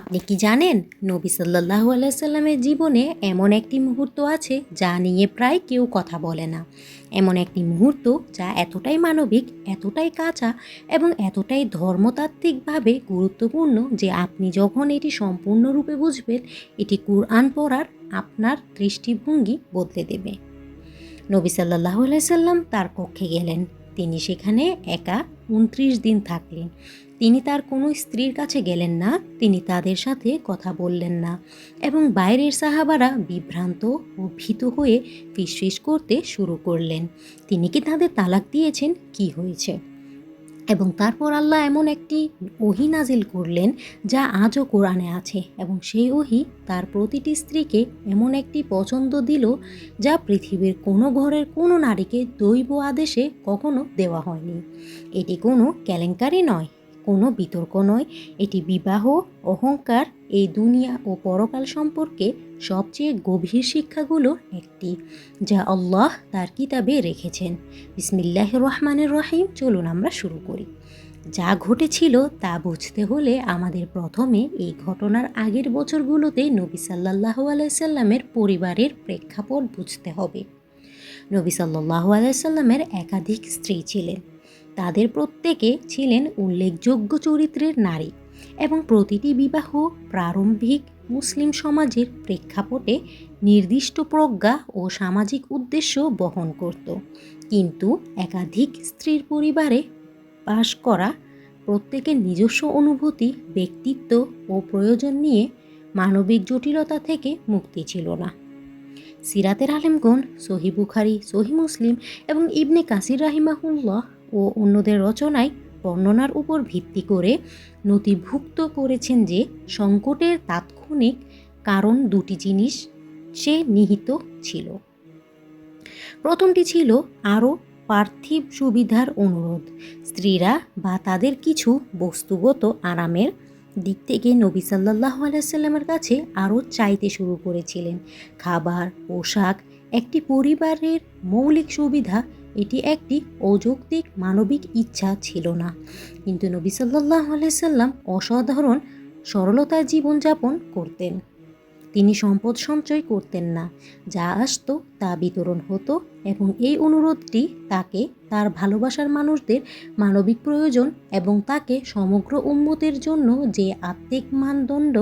আপনি কি জানেন নবী সাল্লাল্লাহু আলাইহি সাল্লামের জীবনে এমন একটি মুহূর্ত আছে যা নিয়ে প্রায় কেউ কথা বলে না। এমন একটি মুহূর্ত যা এতটাই মানবিক, এতটাই কাঁচা এবং এতটাই ধর্মতাত্ত্বিকভাবে গুরুত্বপূর্ণ যে আপনি যখন এটি সম্পূর্ণরূপে বুঝবেন, এটি কুরআন পড়ার আপনার দৃষ্টিভঙ্গি বদলে দেবে। নবী সাল্লাল্লাহু আলাইহি সাল্লাম তার কক্ষে গেলেন। তিনি সেখানে একা ২৯ দিন থাকলেন। তিনি তার কোনো স্ত্রীর কাছে গেলেন না, তিনি তাদের সাথে কথা বললেন না এবং বাইরের সাহাবারা বিভ্রান্ত ও ভীত হয়ে ফিসফিস করতে শুরু করলেন, তিনি কি তাদের তালাক দিয়েছেন, কি হয়েছে? এবং তারপর আল্লাহ এমন একটি ওহী নাজিল করলেন যা আজও কোরআনে আছে, এবং সেই ওহী তার প্রতিটি স্ত্রীকে এমন একটি পছন্দ দিল যা পৃথিবীর কোনো ঘরের কোনো নারীকে দৈব আদেশে কখনো দেওয়া হয়নি। এটি কোনো কেলেঙ্কারি নয়, কোনো বিতর্ক নয়, এটি বিবাহ, অহংকার, এই দুনিয়া ও পরকাল সম্পর্কে সবচেয়ে গভীর শিক্ষাগুলোর একটি, যা আল্লাহ তার কিতাবে রেখেছেন। বিসমিল্লাহির রহমানির রহিম। চলুন আমরা শুরু করি। যা ঘটেছিল তা বুঝতে হলে আমাদের প্রথমে এই ঘটনার আগের বছরগুলোতে নবী সাল্লাল্লাহু আলাইহি সাল্লামের পরিবারের প্রেক্ষাপট বুঝতে হবে। নবী সাল্লাল্লাহু আলাইহি সাল্লামের একাধিক স্ত্রী ছিলেন। তাদের প্রত্যেকে ছিলেন উল্লেখযোগ্য চরিত্রের নারী এবং প্রতিটি বিবাহ প্রারম্ভিক মুসলিম সমাজের প্রেক্ষাপটে নির্দিষ্ট প্রজ্ঞা ও সামাজিক উদ্দেশ্য বহন করত। কিন্তু একাধিক স্ত্রীর পরিবারে বাস করা প্রত্যেকের নিজস্ব অনুভূতি, ব্যক্তিত্ব ও প্রয়োজন নিয়ে মানবিক জটিলতা থেকে মুক্তি ছিল না। সিরাতের আলেমগণ সহিহ বুখারী, সহিহ মুসলিম এবং ইবনে কাসির রাহিমাহুল্লাহ ও অন্যদের রচনায় বর্ণনার উপর ভিত্তি করে নথিভুক্ত করেছেন যে সংকটের তাৎক্ষণিক কারণ দুটি জিনিস সে নিহিত ছিল। প্রথমটি ছিল আরও পার্থিব সুবিধার অনুরোধ। স্ত্রীরা বা তাদের কিছু বস্তুগত আরামের দিক থেকে নবী সাল্লাল্লাহু আলাইহি সাল্লামের কাছে আরও চাইতে শুরু করেছিলেন। খাবার, পোশাক একটি পরিবারের মৌলিক সুবিধা, এটি একটি অযৌক্তিক মানবিক ইচ্ছা ছিল না। কিন্তু নবী সাল্লাল্লাহু আলাইহি সাল্লাম অসাধারণ সরলতায় জীবনযাপন করতেন। তিনি সম্পদ সঞ্চয় করতেন না, যা আসতো তা বিতরণ হতো, এবং এই অনুরোধটি তাকে তার ভালোবাসার মানুষদের মানবিক প্রয়োজন এবং তাকে সমগ্র উম্মতের জন্য যে আত্মিক মানদণ্ড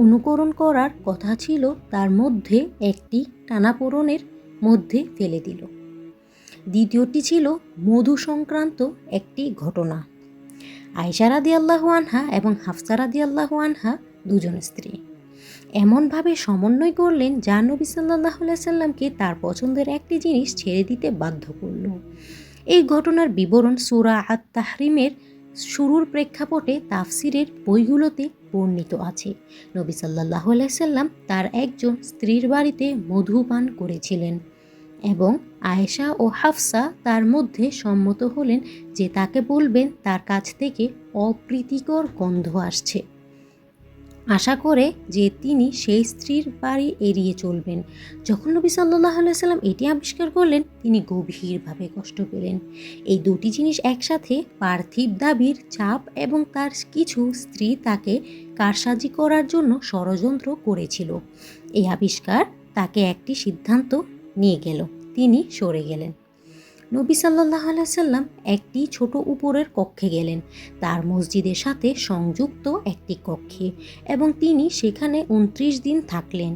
অনুকরণ করার কথা ছিল তার মধ্যে একটি টানাপোড়েনের মধ্যে ফেলে দিল। দ্বিতীয়টি ছিল মধু সংক্রান্ত একটি ঘটনা। আয়েশা রাদিয়াল্লাহু আনহা এবং হাফসা রাদিয়াল্লাহু আনহা দুজন স্ত্রী এমনভাবে সমন্বয় করলেন যা নবী সাল্লাল্লাহু আলাইহি সাল্লামকে তার পছন্দের একটি জিনিস ছেড়ে দিতে বাধ্য করল। এই ঘটনার বিবরণ সূরা আত-তাহরিমের শুরুর প্রেক্ষাপটে তাফসিরের বইগুলোতে বর্ণিত আছে। নবী সাল্লাল্লাহু আলাইহি সাল্লাম তার একজন স্ত্রীর বাড়িতে মধু পান করেছিলেন এবং আয়েশা ও হাফসা তার মধ্যে সম্মত হলেন যে তাকে বলবেন তার কাছ থেকে অপ্রীতিকর গন্ধ আসছে, আশা করে যে তিনি সেই স্ত্রীর বাড়ি এড়িয়ে চলবেন। যখন নবী সাল্লাল্লাহু আলাইহি সাল্লাম এটি আবিষ্কার করলেন, তিনি গভীরভাবে কষ্ট পেলেন। এই দুটি জিনিস একসাথে, পার্থিব দাবির চাপ এবং তার কিছু স্ত্রী তাকে কারসাজি করার জন্য ষড়যন্ত্র করেছিল, এই আবিষ্কার তাকে একটি সিদ্ধান্ত নিয়ে গেল। তিনি সরে গেলেন। নবী সাল্লাল্লাহু আলাইহি সাল্লাম একটি ছোট উপরের কক্ষে গেলেন, তার মসজিদের সাথে সংযুক্ত একটি কক্ষে, এবং তিনি সেখানে ২৯ দিন থাকলেন।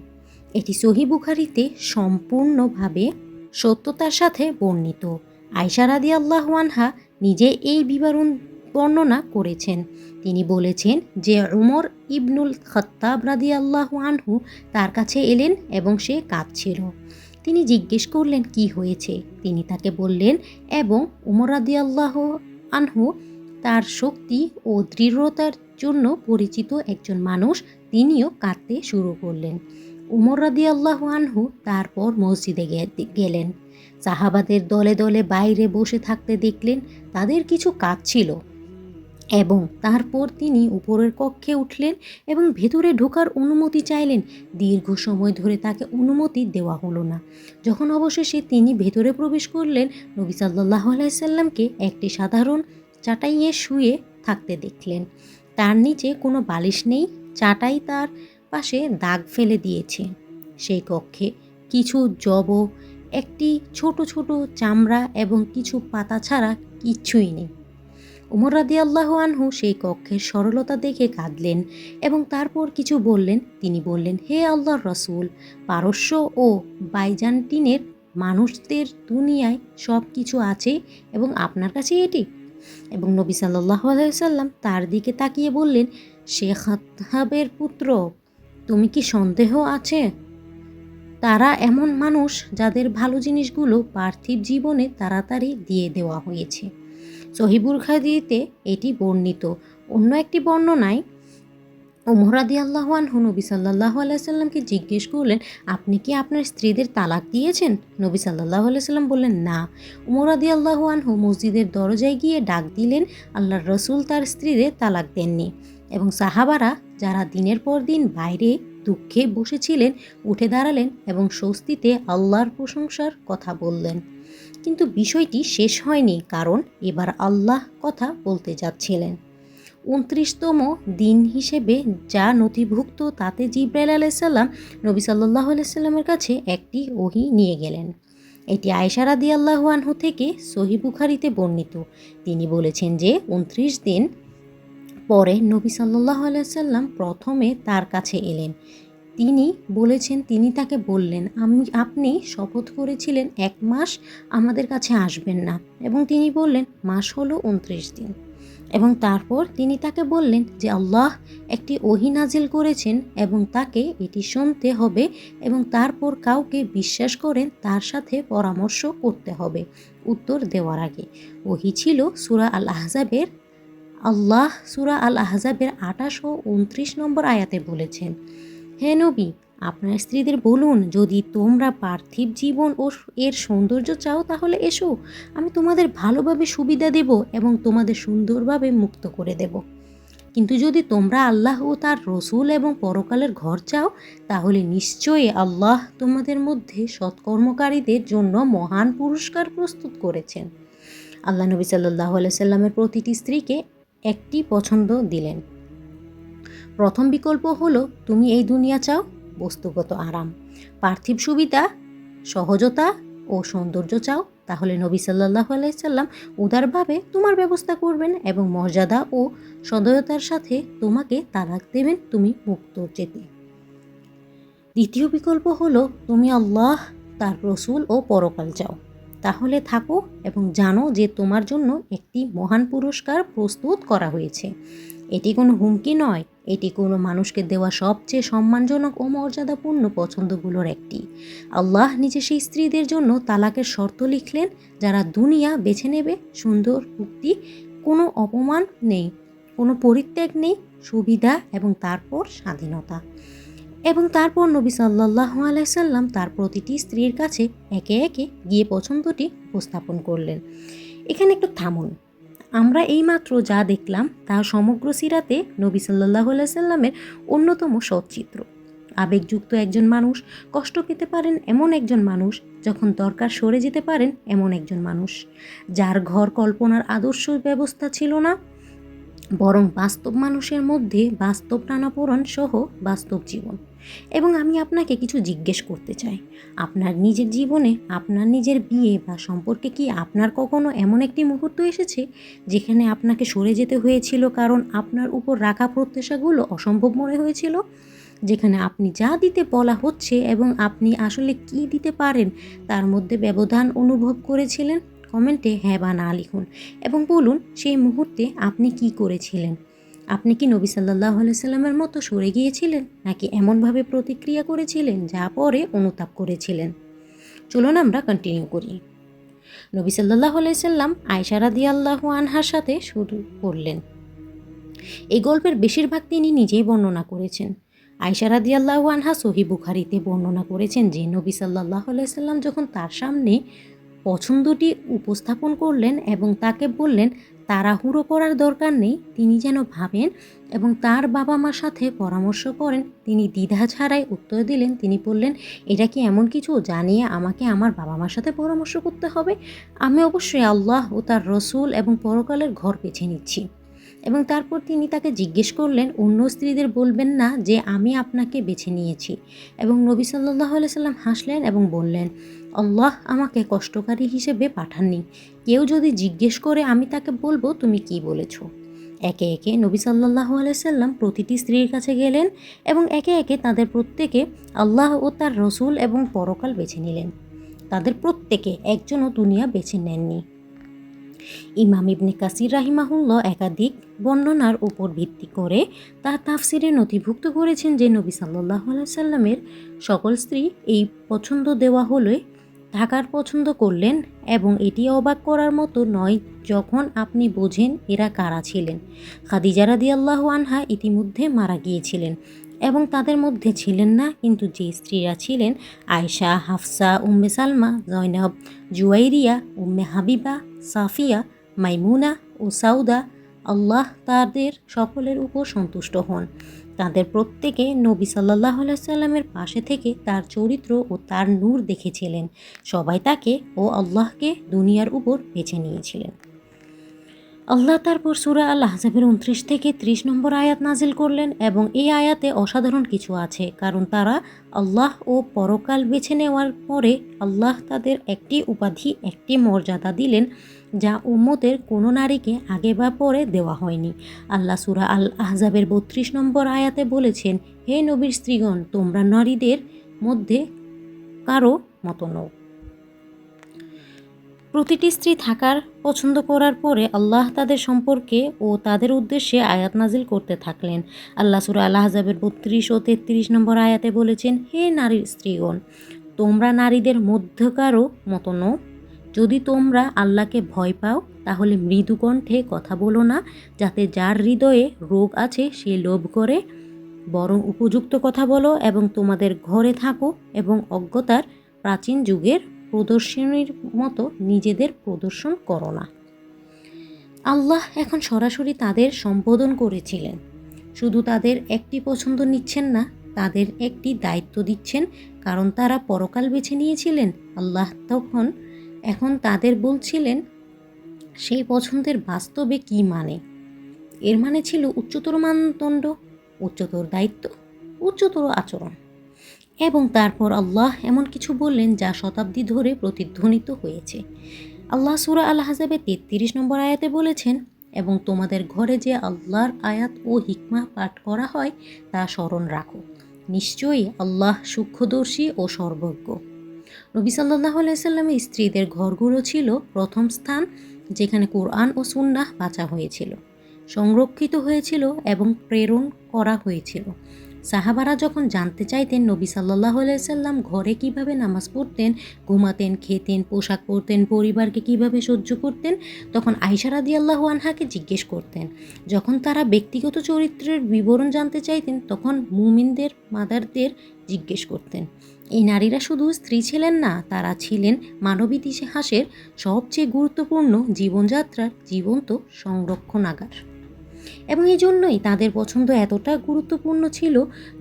এটি সহিহ বুখারীতে সম্পূর্ণভাবে সত্যতার সাথে বর্ণিত। আয়েশা রাদিয়াল্লাহু আনহা নিজে এই বিবরণ বর্ণনা করেছেন। তিনি বলেছেন যে উমর ইবনুল খাত্তাব রাদিয়াল্লাহু আনহু তার কাছে এলেন এবং সে কাঁদছিল। তিনি জিজ্ঞেস করলেন কি হয়েছে। তিনি তাকে বললেন, এবং উমর রাদিয়াল্লাহু আনহু তার শক্তি ও দৃঢ়তার জন্য পরিচিত একজন মানুষ, তিনিও কাঁদতে শুরু করলেন। উমর রাদিয়াল্লাহু আনহু তারপর মসজিদে গেলেন। সাহাবাদের দলে দলে বাইরে বসে থাকতে দেখলেন, তাদের কিছু কাজ ছিল, এবং তারপর তিনি উপরের কক্ষে উঠলেন এবং ভেতরে ঢোকার অনুমতি চাইলেন। দীর্ঘ সময় ধরে তাকে অনুমতি দেওয়া হলো না। যখন অবশেষে তিনি ভেতরে প্রবেশ করলেন, নবী সাল্লাল্লাহু আলাইহি সাল্লামকে একটি সাধারণ চাটাইয়ে শুয়ে থাকতে দেখলেন। তার নিচে কোনো বালিশ নেই, চাটাই তার পাশে দাগ ফেলে দিয়েছে। সেই কক্ষে কিছু জব, একটি ছোট ছোট চামড়া এবং কিছু পাতা ছাড়া কিচ্ছুই নেই। ওমর রাদিয়াল্লাহু আনহু সেই কক্ষের সরলতা দেখে কাঁদলেন এবং তারপর কিছু বললেন। তিনি বললেন, হে আল্লাহর রাসূল, পারস্য ও বাইজান্টিনের মানুষদের দুনিয়ায় সব কিছু আছে এবং আপনার কাছে এটি? এবং নবী সাল্লাল্লাহু আলাইহি ওয়াসাল্লাম তার দিকে তাকিয়ে বললেন, সে খাত্তাবের পুত্র, তুমি কি সন্দেহ আছে? তারা এমন মানুষ যাদের ভালো জিনিসগুলো পার্থিব জীবনে তাড়াতাড়ি দিয়ে দেওয়া হয়েছে। সহিহ বুখারীতে এটি বর্ণিত। অন্য একটি বর্ণনায় ওমর রাদিয়াল্লাহু আনহু নবী সাল্লাল্লাহু আলাইহি সাল্লামকে জিজ্ঞেস করলেন, আপনি কি আপনার স্ত্রীদের তালাক দিয়েছেন? নবী সাল্লাল্লাহু আলাইহি সাল্লাম বললেন, না। ওমর রাদিয়াল্লাহু আনহু মসজিদের দরজায় গিয়ে ডাক দিলেন, আল্লাহর রাসূল তার স্ত্রীদের তালাক দেননি। এবং সাহাবারা যারা দিনের পর দিন বাইরে দুঃখে বসেছিলেন উঠে দাঁড়ালেন এবং স্বস্তিতে আল্লাহর প্রশংসার কথা বললেন। কিন্তু বিষয়টি শেষ হয়নি, কারণ এবার আল্লাহ কথা বলতে যাচ্ছিলেন। ২৯তম দিন হিসেবে যা নথিভুক্ত তাতে জিবরাইল আলাইহিস সালাম নবী সাল্লাল্লাহু আলাইহি সাল্লামের কাছে একটি ওহী নিয়ে গেলেন। এটি আয়েশা রাদিয়াল্লাহু আনহু থেকে সহিহ বুখারীতে বর্ণিত। তিনি বলেছেন যে ২৯ দিন পরে নবী সাল্লাল্লাহু আলাইহি সাল্লাম প্রথমে তার কাছে এলেন। তিনি বলেছেন, তিনি তাকে বললেন, আপনি শপথ করেছিলেন ১ মাস আমাদের কাছে আসবেন না, এবং তিনি বললেন মাস হলো ২৯ দিন। এবং তারপর তিনি তাকে বললেন যে আল্লাহ একটি ওহী নাজিল করেছেন এবং তাকে এটি শুনতে হবে এবং তারপর কাউকে বিশ্বাস করেন তার সাথে পরামর্শ করতে হবে উত্তর দেওয়ার আগে। ওহী ছিল সূরা আল আহজাবের। আল্লাহ সূরা আল আহজাবের ২৮ ও ২৯ নম্বর আয়াতে বলেছেন, হে নবী, আপনার স্ত্রীদের বলুন, যদি তোমরা পার্থিব জীবন ও এর সৌন্দর্য চাও তাহলে এসো, আমি তোমাদের ভালোভাবে সুবিধা দেব এবং তোমাদের সুন্দরভাবে মুক্ত করে দেব। কিন্তু যদি তোমরা আল্লাহ ও তার রসুল এবং পরকালের ঘর চাও তাহলে নিশ্চয়ই আল্লাহ তোমাদের মধ্যে সৎকর্মকারীদের জন্য মহান পুরস্কার প্রস্তুত করেছেন। আল্লাহ নবী সাল্লাল্লাহু আলাইহি সাল্লামের প্রতিটি স্ত্রীকে একটি পছন্দ দিলেন। প্রথম বিকল্প হলো, তুমি এই দুনিয়া চাও, বস্তুগত আরাম, পার্থিব সুবিধা, সহজতা ও সৌন্দর্য চাও, তাহলে নবী সাল্লাল্লাহু আলাইহি সাল্লাম উদারভাবে তোমার ব্যবস্থা করবেন এবং মর্যাদা ও সদয়তার সাথে তোমাকে তালাক দেবেন তুমি মুক্ত যেতে। দ্বিতীয় বিকল্প হলো, তুমি আল্লাহ, তার রসুল ও পরকাল চাও, তাহলে থাকো এবং জানো যে তোমার জন্য একটি মহান পুরস্কার প্রস্তুত করা হয়েছে। এটি কোনো হুমকি নয়, এটি কোনো মানুষকে দেওয়া সবচেয়ে সম্মানজনক ও মর্যাদাপূর্ণ পছন্দগুলোর একটি। আল্লাহ নিজে সেই স্ত্রীদের জন্য তালাকের শর্ত লিখলেন যারা দুনিয়া বেছে নেবে, সুন্দর মুক্তি, কোনো অপমান নেই, কোনো পরিত্যাগ নেই, সুবিধা এবং তারপর স্বাধীনতা। এবং তারপর নবী সাল্লাল্লাহু আলাইহি সাল্লাম তার প্রতিটি স্ত্রীর কাছে একে একে গিয়ে পছন্দটি উপস্থাপন করলেন। এখানে একটু থামুন। আমরা এইমাত্র যা দেখলাম তা সমগ্র সিরাতে নবী সাল্লাল্লাহু আলাইহি সাল্লামের অন্যতম সচ্চিত্র। আবেগযুক্ত একজন মানুষ, কষ্ট পেতে পারেন এমন একজন মানুষ, যখন দরকার সরে যেতে পারেন এমন একজন মানুষ, যার ঘর কল্পনার আদর্শ ব্যবস্থা ছিল না, বরং বাস্তব মানুষের মধ্যে বাস্তব টানাপোড়েন সহ বাস্তব জীবন। এবং আমি আপনাকে কিছু জিজ্ঞেস করতে চাই, আপনার নিজের জীবনে, আপনার নিজের বিয়ে বা সম্পর্কে কি আপনার কখনো এমন একটি মুহূর্ত এসেছে যেখানে আপনাকে সরে যেতে হয়েছিল কারণ আপনার উপর রাখা প্রত্যাশাগুলো অসম্ভব মনে হয়েছিল? যেখানে আপনি যা দিতে বলা হচ্ছে এবং আপনি আসলে কি দিতে পারেন তার মধ্যে ব্যবধান অনুভব করেছিলেন? কমেন্টে হ্যাঁ বা না লিখুন এবং বলুন সেই মুহূর্তে আপনি কি করেছিলেন। আপনি কি নবী সাল্লাল্লাহু আলাইহি সাল্লামের মতো সরে গিয়েছিলেন, নাকি এমনভাবে প্রতিক্রিয়া করেছিলেন যা পরে অনুতাপ করেছিলেন? চলুন আমরা কন্টিনিউ করি। নবী সাল্লাল্লাহু আলাইহি সাল্লাম আয়েশা রাদিয়াল্লাহু আনহার সাথে শুরু করলেন। এই গল্পের বেশিরভাগ তিনি নিজেই বর্ণনা করেছেন। আয়েশা রাদিয়াল্লাহু আনহা সহিহ বুখারীতে বর্ণনা করেছেন যে নবী সাল্লাল্লাহু আলাইহি সাল্লাম যখন তার সামনে পছন্দটি উপস্থাপন করলেন এবং তাকে বললেন তাড়াহুড়ো করার দরকার নেই, তিনি যেন ভাবেন এবং তার বাবা মার সাথে পরামর্শ করেন, তিনি দ্বিধা ছাড়াই উত্তর দিলেন। তিনি বললেন, এটা কি এমন কিছু যা নিয়ে আমাকে আমার বাবা মার সাথে পরামর্শ করতে হবে? আমি অবশ্যই আল্লাহ ও তার রসুল এবং পরকালের ঘর বেছে নিচ্ছি। এবং তারপর তিনি তাকে জিজ্ঞেস করলেন, অন্য স্ত্রীদের বলবেন না যে আমি আপনাকে বেছে নিয়েছি। এবং নবী সাল্লাল্লাহু আলাইহি সাল্লাম হাসলেন এবং বললেন, আল্লাহ আমাকে কষ্টকারী হিসেবে পাঠাননি। কেউ যদি জিজ্ঞেস করে আমি তাকে বলবো তুমি কি বলেছ। একে একে নবী সাল্লাল্লাহু আলাইহি সাল্লাম প্রতিটি স্ত্রীর কাছে গেলেন এবং একে একে তাদের প্রত্যেকে আল্লাহ ও তার রসুল এবং পরকাল বেছে নিলেন। তাদের প্রত্যেকে একজনও দুনিয়া বেছে নেননি। ইমাম ইবনে কাসির রাহিমাহুল্লাহ একাধিক বর্ণনার উপর ভিত্তি করে তার তাফসিরে নথিভুক্ত করেছেন যে নবী সাল্লাল্লাহু আলাইহি সাল্লামের সকল স্ত্রী এই পছন্দ দেওয়া হলে থাকার পছন্দ করলেন এবং এটি অবাক করার মতো নয় যখন আপনি বোঝেন এরা কারা ছিলেন। খাদিজা রাদিয়াল্লাহু আনহা ইতিমধ্যে মারা গিয়েছিলেন এবং তাদের মধ্যে ছিলেন না, কিন্তু যে স্ত্রীরা ছিলেন আয়েশা, হাফসা, উম্মে সালমা, জয়নব, জুয়াইরিয়া, উম্মে হাবিবা, সাফিয়া, মাইমুনা ও সাউদা, আল্লাহ তাদের সকলের উপর সন্তুষ্ট হন। তাদের প্রত্যেকে নবী সাল্লাল্লাহু আলাইহি সাল্লামের পাশে থেকে তার চরিত্র ও তার নূর দেখেছিলেন। সবাই তাকে ও আল্লাহকে দুনিয়ার উপর বেছে নিয়েছিলেন। আল্লাহ তারপর সূরা আল আহজাবের 29 থেকে 30 নম্বর আয়াত নাজিল করলেন এবং এই আয়াতে অসাধারণ কিছু আছে, কারণ তারা আল্লাহ ও পরকাল বেছে নেওয়ার পরে আল্লাহ তাদের একটি উপাধি, একটি মর্যাদা দিলেন যা উম্মতের কোনো নারীকে আগে বা পরে দেওয়া হয়নি। আল্লাহ সূরা আল আহজাবের 32 নম্বর আয়াতে বলেছেন, হে নবীর স্ত্রীগণ, তোমরা নারীদের মধ্যে কারো মতো নও। প্রতিটি স্ত্রী থাকার পছন্দ করার পরে আল্লাহ তাদের সম্পর্কে ও তাদের উদ্দেশ্যে আয়াত নাজিল করতে থাকলেন। আল্লাহ সূরা আল আহজাবের 32 ও 33 নম্বর আয়াতে বলেছেন, হে নারীর স্ত্রীগণ, তোমরা নারীদের মধ্যকারও মতো নও। যদি তোমরা আল্লাহকে ভয় পাও তাহলে মৃদু কণ্ঠে কথা বলো না, যাতে যার হৃদয়ে রোগ আছে সে লোভ করে, বরং উপযুক্ত কথা বলো এবং তোমাদের ঘরে থাকো এবং অজ্ঞতার প্রাচীন যুগের প্রদর্শনীর মতো নিজেদের প্রদর্শন করো না। আল্লাহ এখন সরাসরি তাদের সম্বোধন করেছিলেন। শুধু তাদের একটি পছন্দ নিচ্ছেন না, তাদের একটি দায়িত্ব দিচ্ছেন, কারণ তারা পরকাল বেছে নিয়েছিলেন। আল্লাহ এখন তাদের বলছিলেন সেই পছন্দের বাস্তবে কি মানে। এর মানে ছিল উচ্চতর মানদণ্ড, উচ্চতর দায়িত্ব, উচ্চতর আচরণ। এবং তারপর আল্লাহ এমন কিছু বললেন যা শতাব্দী ধরে প্রতিধ্বনিত হয়েছে। আল্লাহ সূরা আল আহজাবের 33 নম্বর আয়াতে বলেছেন, এবং তোমাদের ঘরে যে আল্লাহর আয়াত ও হিকমা পাঠ করা হয় তা স্মরণ রাখো, নিশ্চয়ই আল্লাহ সূক্ষ্মদর্শী ও সর্বজ্ঞ। নবী সাল্লাল্লাহু আলাইহি সাল্লামের স্ত্রীদের ঘরগুলো ছিল প্রথম স্থান যেখানে কোরআন ও সুন্নাহ বাঁচা হয়েছিল, সংরক্ষিত হয়েছিল এবং প্রেরণ করা হয়েছিল। সাহাবারা যখন জানতে চাইতেন নবী সাল্লাল্লাহু আলাইহি সাল্লাম ঘরে কিভাবে নামাজ পড়তেন, ঘুমাতেন, খেতেন, পোশাক পরতেন, পরিবারকে কিভাবে সহ্য করতেন, তখন আয়েশা রাদিয়াল্লাহু আনহাকে জিজ্ঞেস করতেন। যখন তারা ব্যক্তিগত চরিত্রের বিবরণ জানতে চাইতেন তখন মুমিনদের মাদারদের জিজ্ঞেস করতেন। এই নারীরা শুধু স্ত্রী ছিলেন না, তারা ছিলেন মানব ইতিহাসের সবচেয়ে গুরুত্বপূর্ণ জীবনযাত্রার জীবন্ত সংরক্ষণাগার। এবং এই জন্যই তাদের পছন্দ এতটা গুরুত্বপূর্ণ ছিল।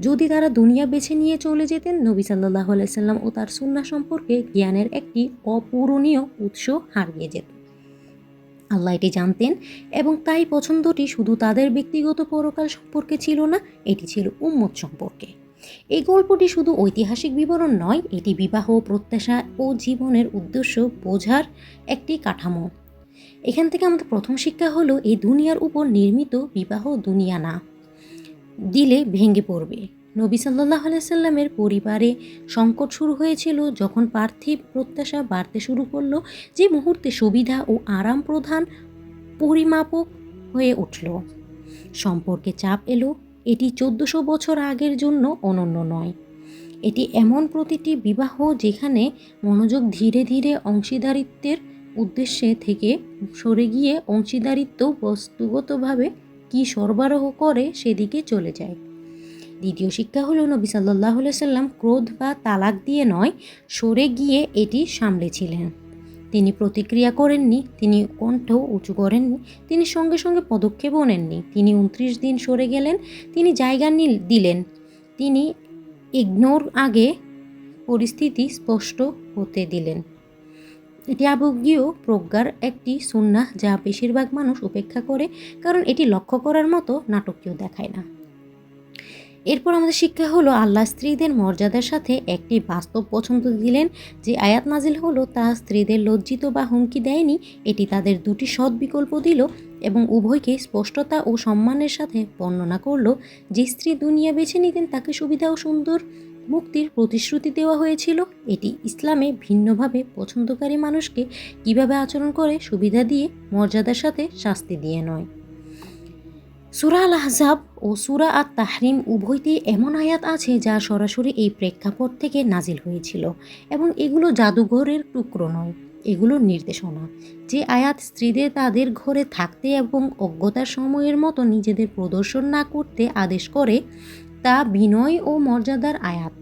যদি তারা দুনিয়া বেছে নিয়ে চলে যেতেন, নবী সাল্লাল্লাহু আলাইহি সাল্লাম ও তার সুন্নাহ সম্পর্কে জ্ঞানের একটি অপূরণীয় উৎস হারিয়ে যেত। আল্লাহ এটি জানতেন এবং তাই পছন্দটি শুধু তাদের ব্যক্তিগত পরকাল সম্পর্কে ছিল না, এটি ছিল উম্মত সম্পর্কে। এই গল্পটি শুধু ঐতিহাসিক বিবরণ নয়, এটি বিবাহ, প্রত্যাশা ও জীবনের উদ্দেশ্য বোঝার একটি কাঠামো। এখান থেকে আমাদের প্রথম শিক্ষা হলো, এই দুনিয়ার উপর নির্মিত বিবাহ দুনিয়া না, দিলে ভেঙে পড়বে। নবী সাল্লাল্লাহু আলাইহি সাল্লামের পরিবারে সংকট শুরু হয়েছিল যখন পার্থিব প্রত্যাশা বাড়তে শুরু করলো। যে মুহূর্তে সুবিধা ও আরাম প্রধান পরিমাপক হয়ে উঠল, সম্পর্কে চাপ এলো। এটি 1400 বছর আগের জন্য অনন্য নয়। এটি এমন প্রতিটি বিবাহ যেখানে মনোযোগ ধীরে ধীরে অংশীদারিত্বের উদ্দেশ্যে থেকে সরে গিয়ে অংশীদারিত্ব বস্তুগতভাবে কি সরবরাহ করে সেদিকে চলে যায়। দ্বিতীয় শিক্ষা হলো, নবী সাল্লাল্লাহু আলাইহি সাল্লাম ক্রোধ বা তালাক দিয়ে নয়, সরে গিয়ে এটি সামলেছিলেন। তিনি প্রতিক্রিয়া করেননি, তিনি কণ্ঠ উঁচু করেননি, তিনি সঙ্গে সঙ্গে পদক্ষেপও নেননি। তিনি 29 দিন সরে গেলেন, তিনি জায়গা দিলেন, তিনি ইগনোর আগে পরিস্থিতি স্পষ্ট হতে দিলেন। এটি আবেগীয় প্রজ্ঞার একটি সুন্নাহ যা বেশিরভাগ মানুষ উপেক্ষা করে, কারণ এটি লক্ষ্য করার মতো নাটকীয় দেখায় না। এরপর আমাদের শিক্ষা হলো আল্লাহ স্ত্রীদের মর্যাদার সাথে একটি বাস্তব পছন্দ দিলেন। যে আয়াত নাজিল হলো তা স্ত্রীদের লজ্জিত বা হুমকি দেয়নি, এটি তাদের দুটি সৎ বিকল্প দিল এবং উভয়কে স্পষ্টতা ও সম্মানের সাথে বর্ণনা করলো। যে স্ত্রী দুনিয়া বেছে নিতেন তাকে সুবিধা ও সুন্দর মুক্তির প্রতিশ্রুতি দেওয়া হয়েছিল। এটি ইসলামে ভিন্নভাবে পছন্দকারী মানুষকে কিভাবে আচরণ করে সুবিধা দিয়ে, মর্যাদার সাথে শাস্তি দিয়ে নয়। সূরা আল আহজাব ও সূরা আত তাহরিম উভয়তেই এমন আয়াত আছে যা সরাসরি এই প্রেক্ষাপট থেকে নাজিল হয়েছিল, এবং এগুলো জাদুঘরের টুকরো নয়, এগুলো নির্দেশনা। যে আয়াত স্ত্রীদের তাদের ঘরে থাকতে এবং অজ্ঞতার সময়ের মতো নিজেদের প্রদর্শন না করতে আদেশ করে, তা বিনয় ও মর্যাদার আয়াত।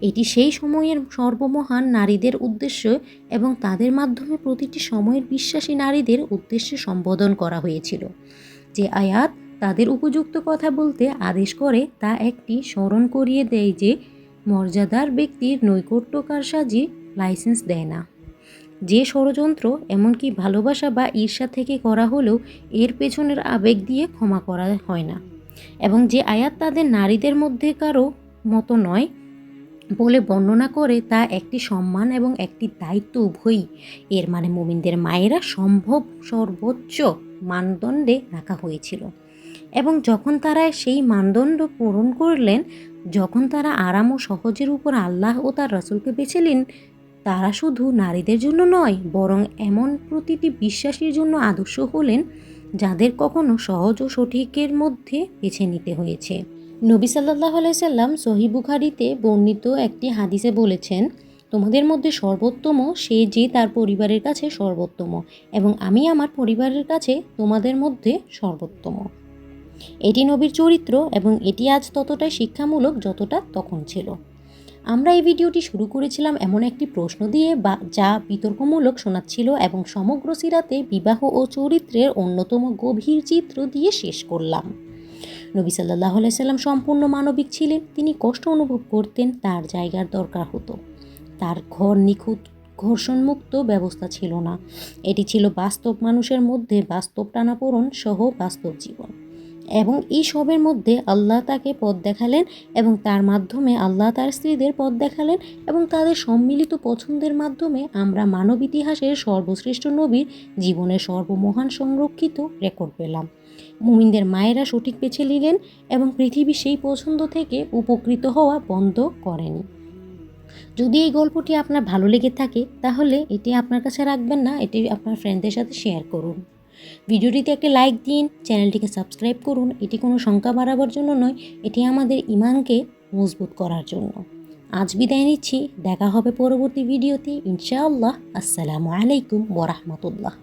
এটি সেই সময়ের সর্বমহান নারীদের উদ্দেশ্যে এবং তাদের মাধ্যমে প্রতিটি সময়ের বিশ্বাসী নারীদের উদ্দেশ্যে সম্বোধন করা হয়েছিল। যে আয়াত তাদের উপযুক্ত কথা বলতে আদেশ করে, তা একটি স্মরণ করিয়ে দেয় যে মর্যাদার ব্যক্তির নৈকট্য কারসাজি লাইসেন্স দেয় না। যে ষড়যন্ত্র, এমনকি ভালোবাসা বা ঈর্ষা থেকে করা হলেও, এর পেছনের আবেগ দিয়ে ক্ষমা করা হয় না। এবং যে আয়াত তাদের নারীদের মধ্যে কারো মতো নয় বলে বর্ণনা করে, তা একটি সম্মান এবং একটি দায়িত্ব উভয়ই। এর মানে মুমিনদের মায়েরা সম্ভব সর্বোচ্চ মানদণ্ডে রাখা হয়েছিল, এবং যখন তারা সেই মানদণ্ড পূরণ করলেন, যখন তারা আরাম ও সহজের উপর আল্লাহ ও তার রাসূলকে বেছে নিলেন, তারা শুধু নারীদের জন্য নয়, বরং এমন প্রতিটি বিশ্বাসীর জন্য আদর্শ হলেন যাদের কখনো সহজ ও সঠিকের মধ্যে বেছে নিতে হয়েছে। নবী সাল্লাল্লাহু আলাইহি সাল্লাম সহিহ বুখারীতে বর্ণিত একটি হাদিসে বলেছেন, তোমাদের মধ্যে সর্বোত্তম সে যে তার পরিবারের কাছে সর্বোত্তম, এবং আমি আমার পরিবারের কাছে তোমাদের মধ্যে সর্বোত্তম। এটি নবীর চরিত্র, এবং এটি আজ ততটাই শিক্ষামূলক যতটা তখন ছিল। আমরা এই ভিডিওটি শুরু করেছিলাম এমন একটি প্রশ্ন দিয়ে যা বিতর্কমূলক শোনাচ্ছিল, এবং সমগ্র সিরাতে বিবাহ ও চরিত্রের অন্যতম গভীর চিত্র দিয়ে শেষ করলাম। নবী সাল্লাল্লাহু আলাইহি সাল্লাম সম্পূর্ণ মানবিক ছিলেন। তিনি কষ্ট অনুভব করতেন, তার জায়গার দরকার হতো। তার ঘর নিখুঁত ঘর্ষণমুক্ত ব্যবস্থা ছিল না। এটি ছিল বাস্তব মানুষের মধ্যে বাস্তব টানাপোড়েন সহ বাস্তব জীবন, এবং এই সবের মধ্যে আল্লাহ তাকে পথ দেখালেন, এবং তার মাধ্যমে আল্লাহ তার স্ত্রীদের পথ দেখালেন, এবং তাদের সম্মিলিত পছন্দের মাধ্যমে আমরা মানব ইতিহাসের সর্বশ্রেষ্ঠ নবীর জীবনের সর্বমহান সংরক্ষিত রেকর্ড পেলাম। মুমিনদের মায়েরা সঠিক বেছে নিলেন, এবং পৃথিবী সেই পছন্দ থেকে উপকৃত হওয়া বন্ধ করেনি। যদি এই গল্পটি আপনার ভালো লেগে থাকে, তাহলে এটি আপনার কাছে রাখবেন না, এটি আপনার ফ্রেন্ডদের সাথে শেয়ার করুন। ভিডিওটিতে একটি লাইক দিন, চ্যানেলটিকে সাবস্ক্রাইব করুন। এটি কোনো সংখ্যা বাড়াবার জন্য নয়, এটি আমাদের ঈমানকে মজবুত করার জন্য। আজ বিদায় নিচ্ছি, দেখা হবে পরবর্তী ভিডিওতে ইনশাআল্লাহ। আসসালামু আলাইকুম ওয়া রাহমাতুল্লাহ।